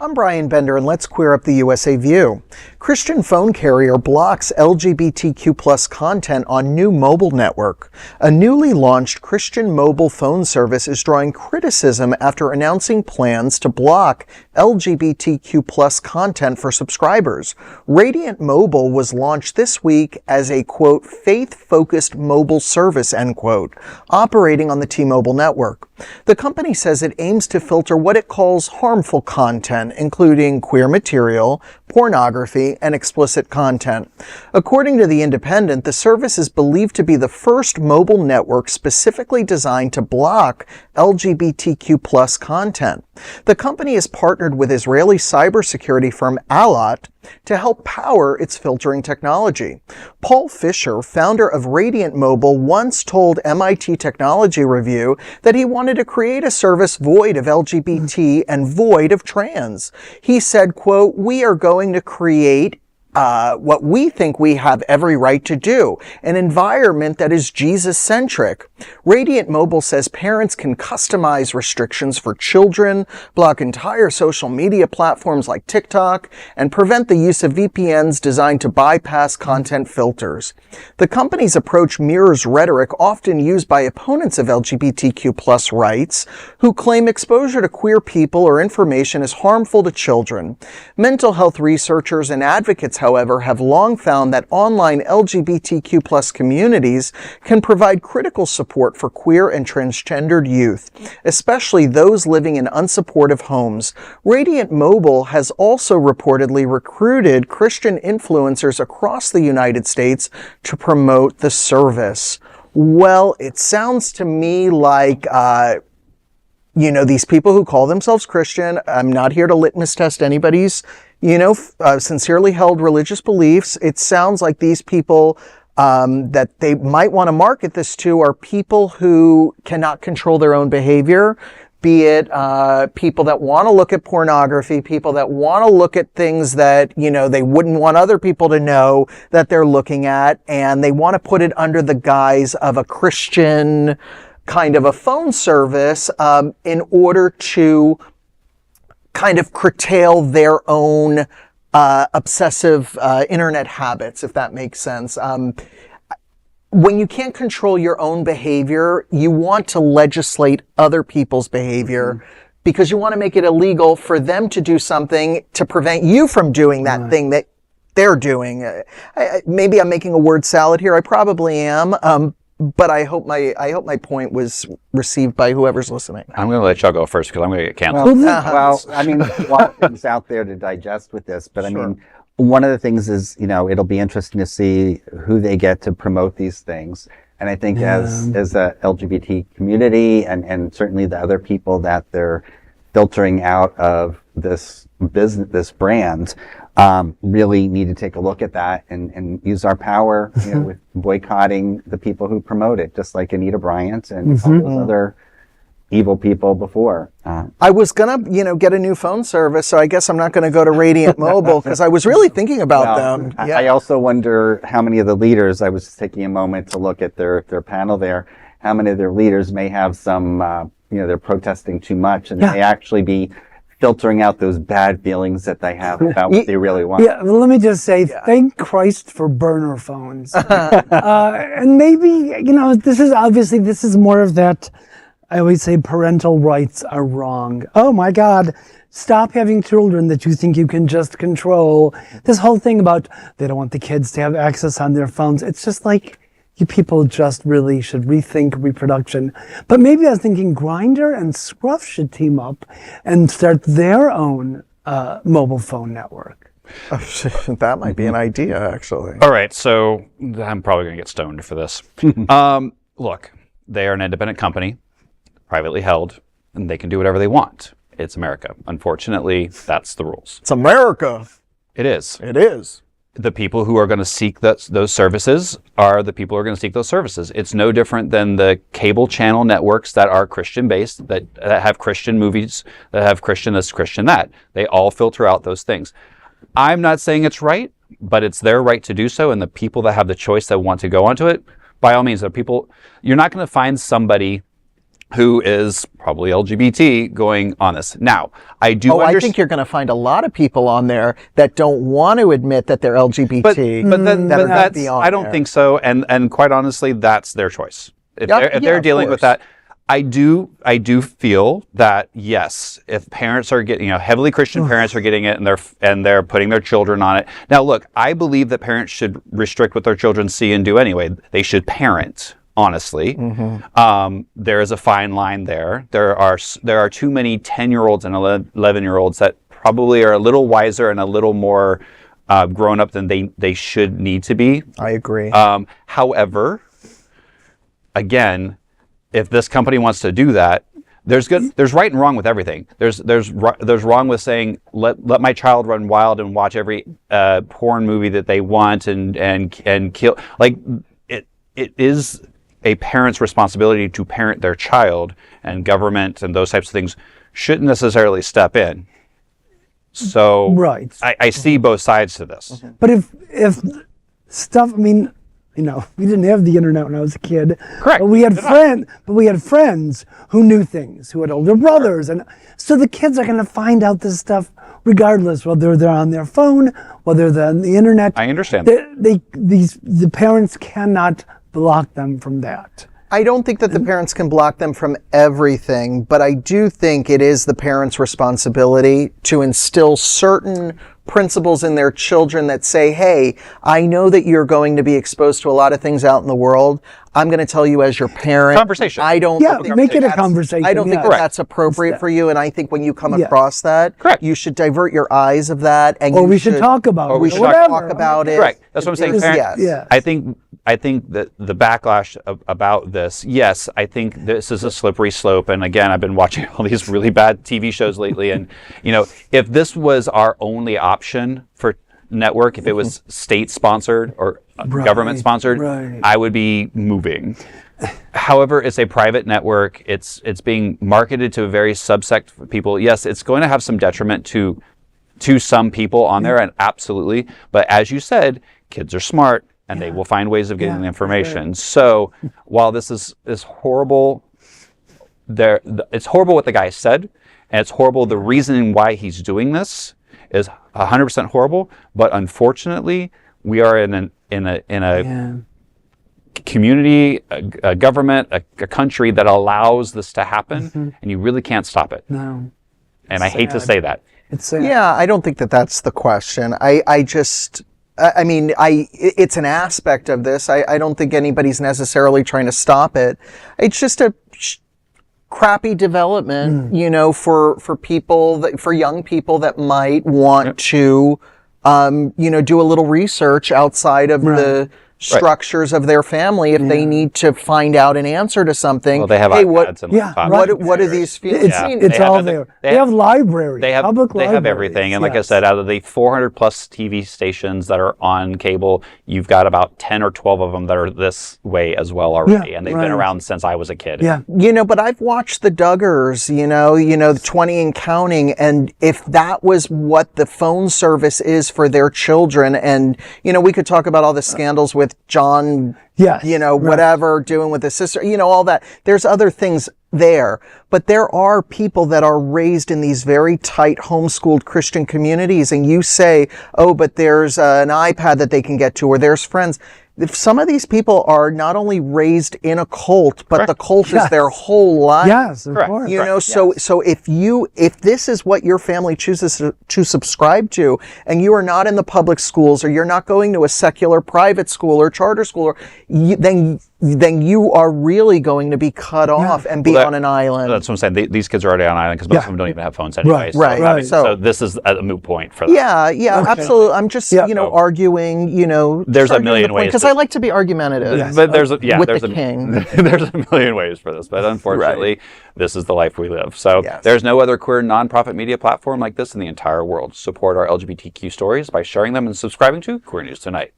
I'm Brian Bender, and let's queer up the USA View. Christian phone carrier blocks LGBTQ+ content on new mobile network. A newly launched Christian mobile phone service is drawing criticism after announcing plans to block LGBTQ+ content for subscribers. Radiant Mobile was launched this week as a, quote, faith-focused mobile service, end quote, operating on the T-Mobile network. The company says it aims to filter what it calls harmful content, including queer material, pornography, and explicit content. According to The Independent, the service is believed to be the first mobile network specifically designed to block LGBTQ+ content. The company has partnered with Israeli cybersecurity firm Allot to help power its filtering technology. Paul Fisher, founder of Radiant Mobile, once told MIT Technology Review that he wanted to create a service void of LGBT and void of trans. He said, quote, "We are going to create what we think we have every right to do, an environment that is Jesus-centric." Radiant Mobile says parents can customize restrictions for children, block entire social media platforms like TikTok, and prevent the use of VPNs designed to bypass content filters. The company's approach mirrors rhetoric often used by opponents of LGBTQ+ rights, who claim exposure to queer people or information is harmful to children. Mental health researchers and advocates, however, have long found that online LGBTQ+ communities can provide critical support for queer and transgendered youth, especially those living in unsupportive homes. Radiant Mobile has also reportedly recruited Christian influencers across the United States to promote the service. Well, it sounds to me like these people who call themselves Christian, I'm not here to litmus test anybody's, sincerely held religious beliefs. It sounds like these people that they might want to market this to are people who cannot control their own behavior, be it people that want to look at pornography, people that want to look at things that, they wouldn't want other people to know that they're looking at, and they want to put it under the guise of a Christian kind of a phone service in order to kind of curtail their own obsessive internet habits, if that makes sense. When you can't control your own behavior, you want to legislate other people's behavior because you want to make it illegal for them to do something to prevent you from doing that thing that they're doing. Maybe I'm making a word salad here. I probably am. But I hope my point was received by whoever's listening. I'm going to let y'all go first because I'm going to get canceled. Well, I mean, a lot of things out there to digest with this, but Sure. I mean, one of the things is, it'll be interesting to see who they get to promote these things. And I think as the LGBT community and certainly the other people that they're filtering out of this business, this brand, really need to take a look at that and use our power with boycotting the people who promote it, just like Anita Bryant and all those other evil people before. I was gonna, get a new phone service, so I guess I'm not gonna go to Radiant Mobile because I was really thinking about them. Yeah. I also wonder how many of the leaders, I was taking a moment to look at their panel there, how many of their leaders may have some, they're protesting too much and may actually be filtering out those bad feelings that they have about what they really want. Yeah, well, let me just say, thank Christ for burner phones. And maybe, this is more of that, I always say parental rights are wrong. Oh my God, stop having children that you think you can just control. This whole thing about they don't want the kids to have access on their phones. It's just like, you people just really should rethink reproduction. But maybe I was thinking Grindr and Scruff should team up and start their own mobile phone network. That might be an idea, actually. All right, so I'm probably going to get stoned for this. Look, they are an independent company, privately held, and they can do whatever they want. It's America. Unfortunately, that's the rules. It's America. It is. It is. The people who are going to seek those services are the people who are going to seek those services. It's no different than the cable channel networks that are Christian-based, that have Christian movies, that have Christian this, Christian that. They all filter out those things. I'm not saying it's right, but it's their right to do so, and the people that have the choice that want to go onto it, by all means, you're not going to find somebody who is probably LGBT going on this. Now, I do I think you're going to find a lot of people on there that don't want to admit that they're LGBT. I don't think so. And quite honestly, that's their choice. If they're dealing with that, I do feel that yes, if parents are getting, heavily Christian parents are getting it and they're putting their children on it. Now, look, I believe that parents should restrict what their children see and do anyway. They should parent. Honestly, there is a fine line there. There are too many 10-year-olds and 11-year-olds that probably are a little wiser and a little more grown up than they should need to be. I agree. However, again, if this company wants to do that, there's right and wrong with everything. There's wrong with saying let my child run wild and watch every porn movie that they want and kill. Like it is a parent's responsibility to parent their child, and government and those types of things shouldn't necessarily step in. So right. I see both sides to this. But if stuff, we didn't have the internet when I was a kid. Correct. But we had friends who knew things, who had older brothers, and so the kids are going to find out this stuff regardless, whether they're on their phone, whether they're on the internet. I understand. The parents cannot block them from that. I don't think that the parents can block them from everything, but I do think it is the parents' responsibility to instill certain principles in their children that say, hey, I know that you're going to be exposed to a lot of things out in the world. I'm going to tell you as your parent. Conversation. I don't make it a conversation. I don't think that's appropriate for you, and I think when you come across that, you should divert your eyes of that. Or we should talk about it. Or we should talk about it. Correct. That's what I'm saying. Yes. I think that the backlash about this, yes, I think this is a slippery slope. And again, I've been watching all these really bad TV shows lately. And, if this was our only option for network, if it was state sponsored or government sponsored, I would be moving. However, it's a private network. It's being marketed to a very subsect of people. Yes, it's going to have some detriment to some people on there, and absolutely. But as you said, kids are smart. And they will find ways of getting the information. So while this is horrible, it's horrible what the guy said, and it's horrible the reasoning why he's doing this is 100% horrible. But unfortunately, we are in a community, a government, a country that allows this to happen, and you really can't stop it. No. And I hate to say that. It's sad. Yeah, I don't think that that's the question. It's an aspect of this. I don't think anybody's necessarily trying to stop it. It's just a crappy development, for people, for young people that might want to, do a little research outside of the structures of their family if they need to find out an answer to something. Well, they have iPads and what do these feel? It's all there. They have libraries. They have everything. And like I said, out of the 400 plus TV stations that are on cable, you've got about 10 or 12 of them that are this way as well already. And they've been around since I was a kid. Yeah. But I've watched the Duggars, 20 and counting. And if that was what the phone service is for their children, and, we could talk about all the scandals with John, whatever, doing with his sister, all that. There's other things there. But there are people that are raised in these very tight homeschooled Christian communities, and you say, oh, but there's an iPad that they can get to, or there's friends. If some of these people are not only raised in a cult, but the cult is their whole life. Yes, of course. So if this is what your family chooses to subscribe to, and you are not in the public schools, or you're not going to a secular private school or charter school, then you are really going to be cut off and be on an island. That's what I'm saying. These kids are already on an island because most of them don't even have phones anyway. Right. So this is a moot point for them. Yeah, absolutely. I'm just, arguing, there's a million ways. Because I like to be argumentative. But there's a million ways for this. But unfortunately, this is the life we live. So there's no other queer nonprofit media platform like this in the entire world. Support our LGBTQ stories by sharing them and subscribing to Queer News Tonight.